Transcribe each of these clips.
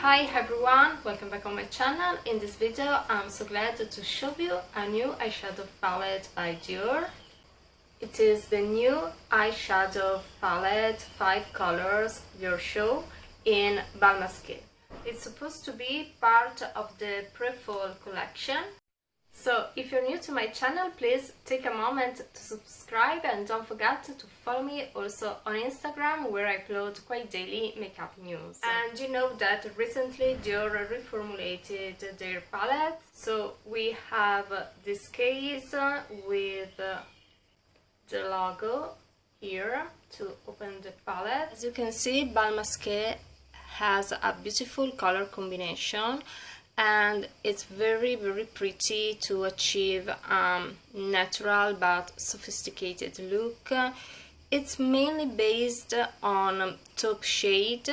Hi everyone, welcome back on my channel. In this video I'm so glad to show you a new eyeshadow palette by Dior. It is the new eyeshadow palette 5 colors Dior show in Bal Masqué. It's supposed to be part of the pre-fall collection. So if you're new to my channel, please take a moment to subscribe and don't forget to follow me also on Instagram, where I upload quite daily makeup news. And you know that recently Dior reformulated their palette, so we have this case with the logo here to open the palette. As you can see, Bal Masqué has a beautiful color combination, and it's very pretty to achieve a natural but sophisticated look. It's mainly based on taupe shade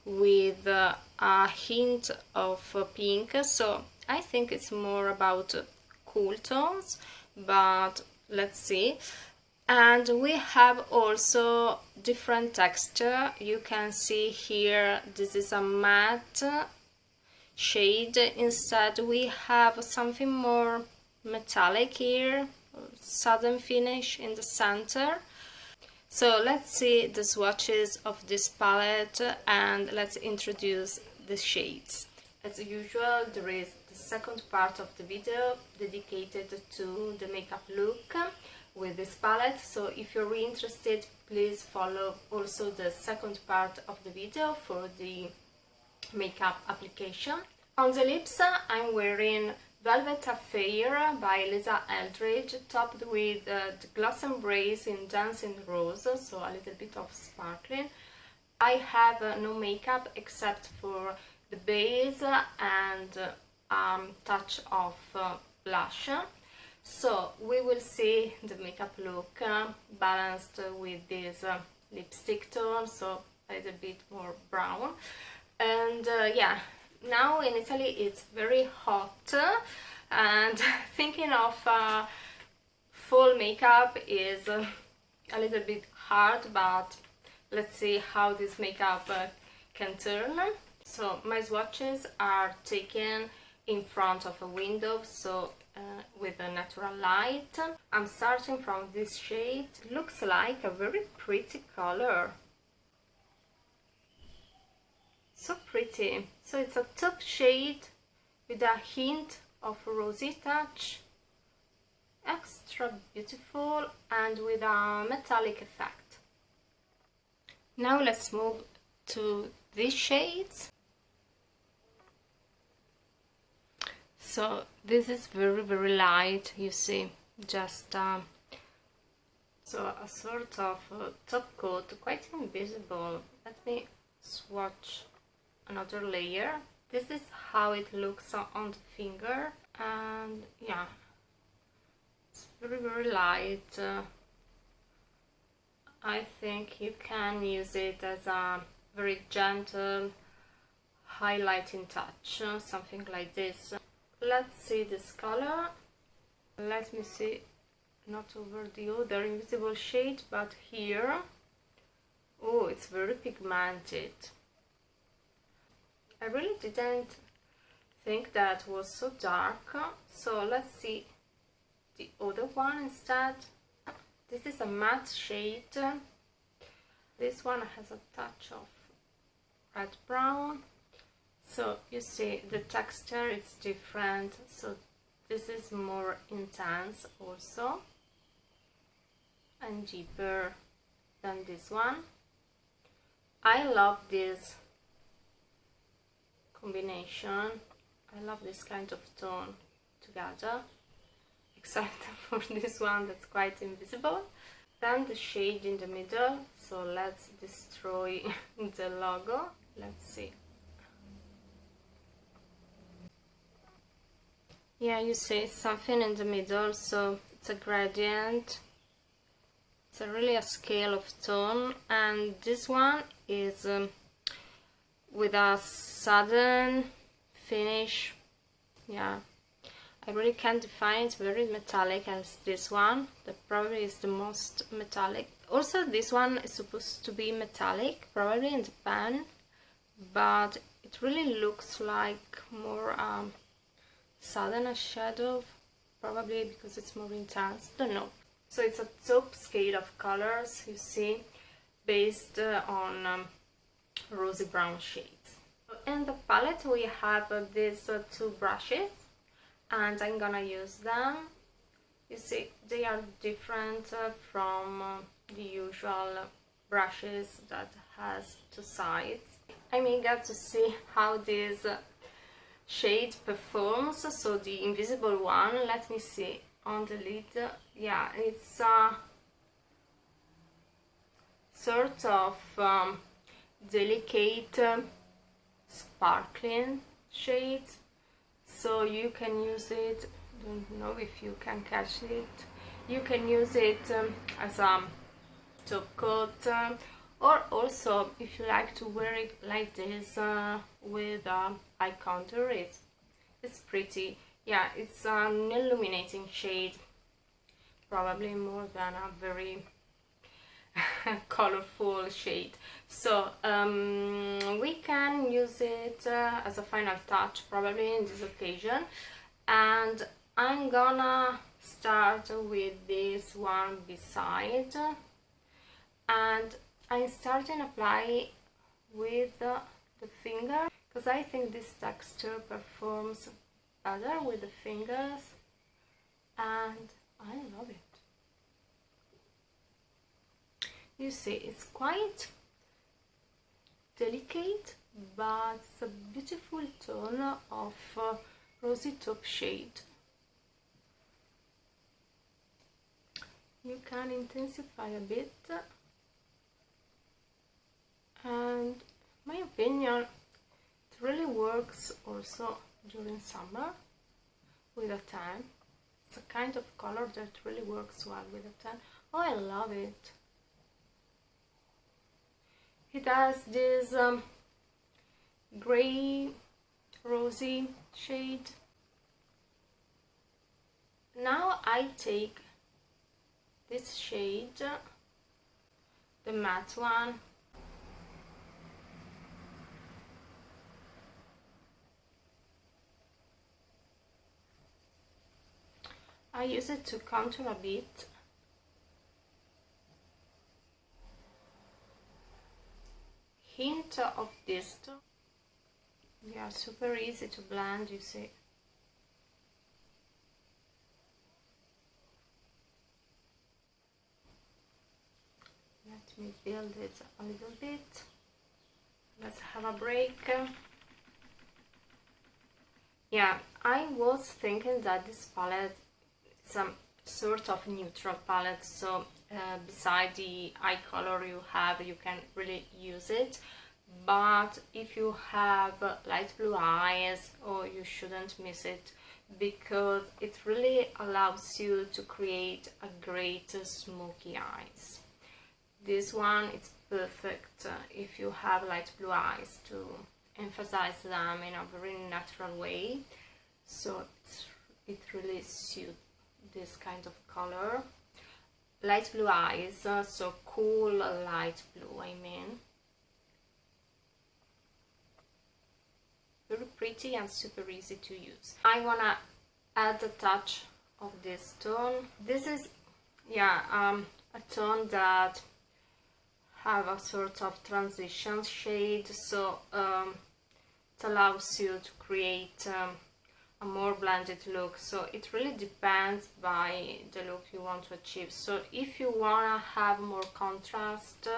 with a hint of pink, so I think it's more about cool tones, but let's see. And we have also different texture. You can see here this is a matte shade. Instead we have something more metallic here, satin finish in the center. So let's see the swatches of this palette and let's introduce the shades. As usual, there is the second part of the video dedicated to the makeup look with this palette, so if you're really interested, please follow also the second part of the video for the makeup application. On the lips I'm wearing Velvet Affair by Lisa Eldridge, topped with the Gloss Embrace in Dancing Rose, so a little bit of sparkling. I have no makeup except for the base and touch of blush, so we will see the makeup look balanced with this lipstick tone, so a little bit more brown. And yeah, now in Italy it's very hot, and thinking of fall makeup is a little bit hard, but let's see how this makeup can turn. So my swatches are taken in front of a window, so with a natural light. I'm starting from this shade. Looks like a very pretty color. So pretty. So it's a taupe shade with a hint of rosy touch, extra beautiful, and with a metallic effect. Now let's move to these shades. So this is very light, you see, just so a sort of top coat, quite invisible. Let me swatch another layer. This is how it looks on the finger, and yeah, it's very light. I think you can use it as a very gentle highlighting touch, something like this. Let's see this color. Let me see, not over the other invisible shade, but here. Oh, it's very pigmented. I really didn't think that was so dark, so let's see the other one instead. This is a matte shade. This one has a touch of red brown, so you see the texture is different, so this is more intense also and deeper than this one. I love this combination. I love this kind of tone together, except for this one that's quite invisible. Then the shade in the middle, so let's destroy the logo. Let's see. Yeah, you see something in the middle, so it's a gradient. It's really a scale of tone, and this one is with a sudden finish. Yeah, I really can't define it. Very metallic as this one. That probably is the most metallic. Also, this one is supposed to be metallic, probably in the pan, but it really looks like more sudden eyeshadow, probably because it's more intense, don't know. So it's a top scale of colors, you see, based on rosy brown shades. In the palette we have these two brushes, and I'm gonna use them. You see, they are different from the usual brushes that has two sides. I'm eager to see how this shade performs. So the invisible one, let me see on the lid. Yeah, it's a sort of delicate sparkling shade, so you can use it, don't know if you can catch it, you can use it as a top coat, or also if you like to wear it like this with eye contour. It's pretty. Yeah, it's an illuminating shade, probably more than a very colorful shade. So we can use it as a final touch probably in this occasion, and I'm gonna start with this one beside, and I'm starting to apply with the finger because I think this texture performs better with the fingers, and I love it. You see, it's quite delicate, but it's a beautiful tone of rosy top shade. You can intensify a bit, and in my opinion it really works also during summer with a tan. It's a kind of color that really works well with a tan. Oh, I love it. It has this grey rosy shade. Now I take this shade, the matte one, I use it to contour a bit. Hint of this. Yeah, super easy to blend, you see. Let me build it a little bit. Let's have a break. Yeah, I was thinking that this palette is some sort of neutral palette, so beside the eye color you have, you can really use it. But if you have light blue eyes, oh, you shouldn't miss it, because it really allows you to create a great smoky eyes. This one is perfect if you have light blue eyes, to emphasize them in a very natural way. So it really suits this kind of color. Light blue eyes, so cool light blue, I mean. Very pretty and super easy to use. I wanna add a touch of this tone. This is, yeah, a tone that have a sort of transition shade, so it allows you to create a more blended look. So it really depends by the look you want to achieve. So if you wanna have more contrast,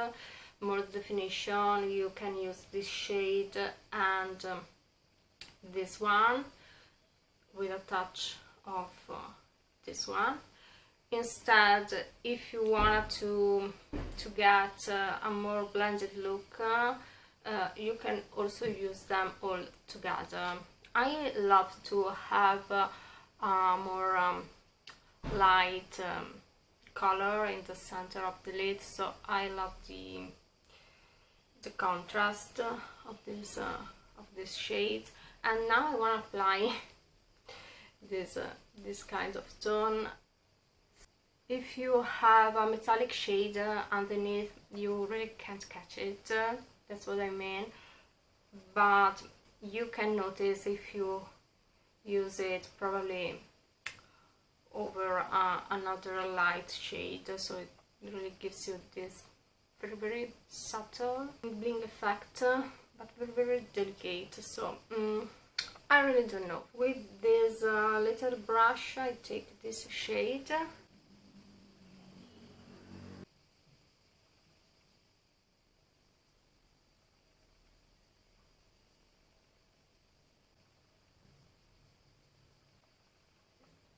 more definition, you can use this shade and this one with a touch of this one. Instead, if you want to get a more blended look, you can also use them all together. I love to have a more light color in the center of the lid, so I love the contrast of this shade. And now I want to apply this kind of tone. If you have a metallic shade underneath, you really can't catch it. That's what I mean. but you can notice if you use it probably over another light shade, so it really gives you this very subtle bling effect, but very delicate. So I really don't know. With this little brush I take this shade,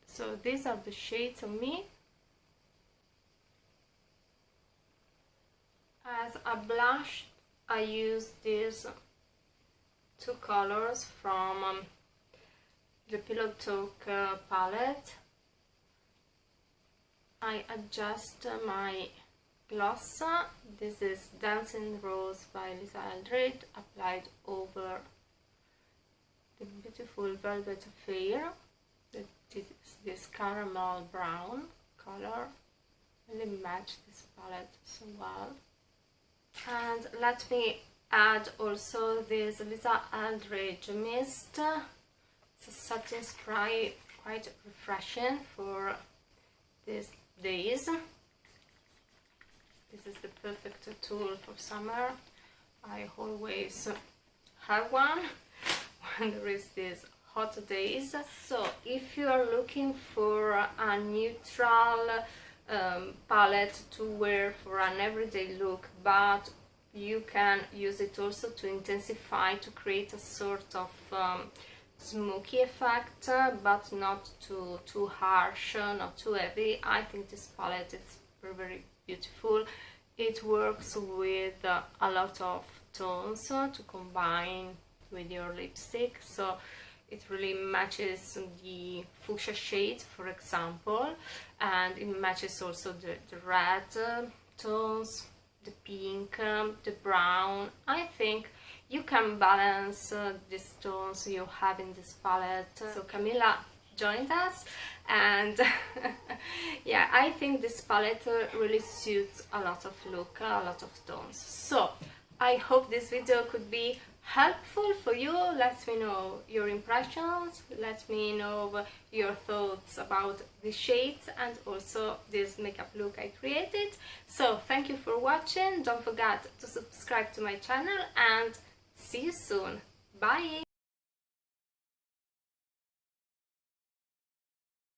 so these are the shades of me. As a blush I use these two colors from the Pillow Talk palette. I adjust my gloss. This is Dancing Rose by Lisa Eldridge, applied over the beautiful Velvet Affair. This caramel brown color really match this palette so well. And let me add also this Lisa Eldridge Mist. It's a satin spray, quite refreshing for these days. This is the perfect tool for summer. I always have one when there is these hot days. So if you are looking for a neutral palette to wear for an everyday look, but you can use it also to intensify, to create a sort of smoky effect, but not too harsh, not too heavy, I think this palette is very beautiful. It works with a lot of tones to combine with your lipstick, so it really matches the fuchsia shade, for example, and it matches also the red tones, the pink, the brown. I think you can balance these tones you have in this palette. So Camilla joined us, and yeah, I think this palette really suits a lot of look, a lot of tones. So I hope this video could be helpful for you. Let me know your impressions, let me know your thoughts about the shades and also this makeup look I created. So thank you for watching, don't forget to subscribe to my channel and see you soon. Bye!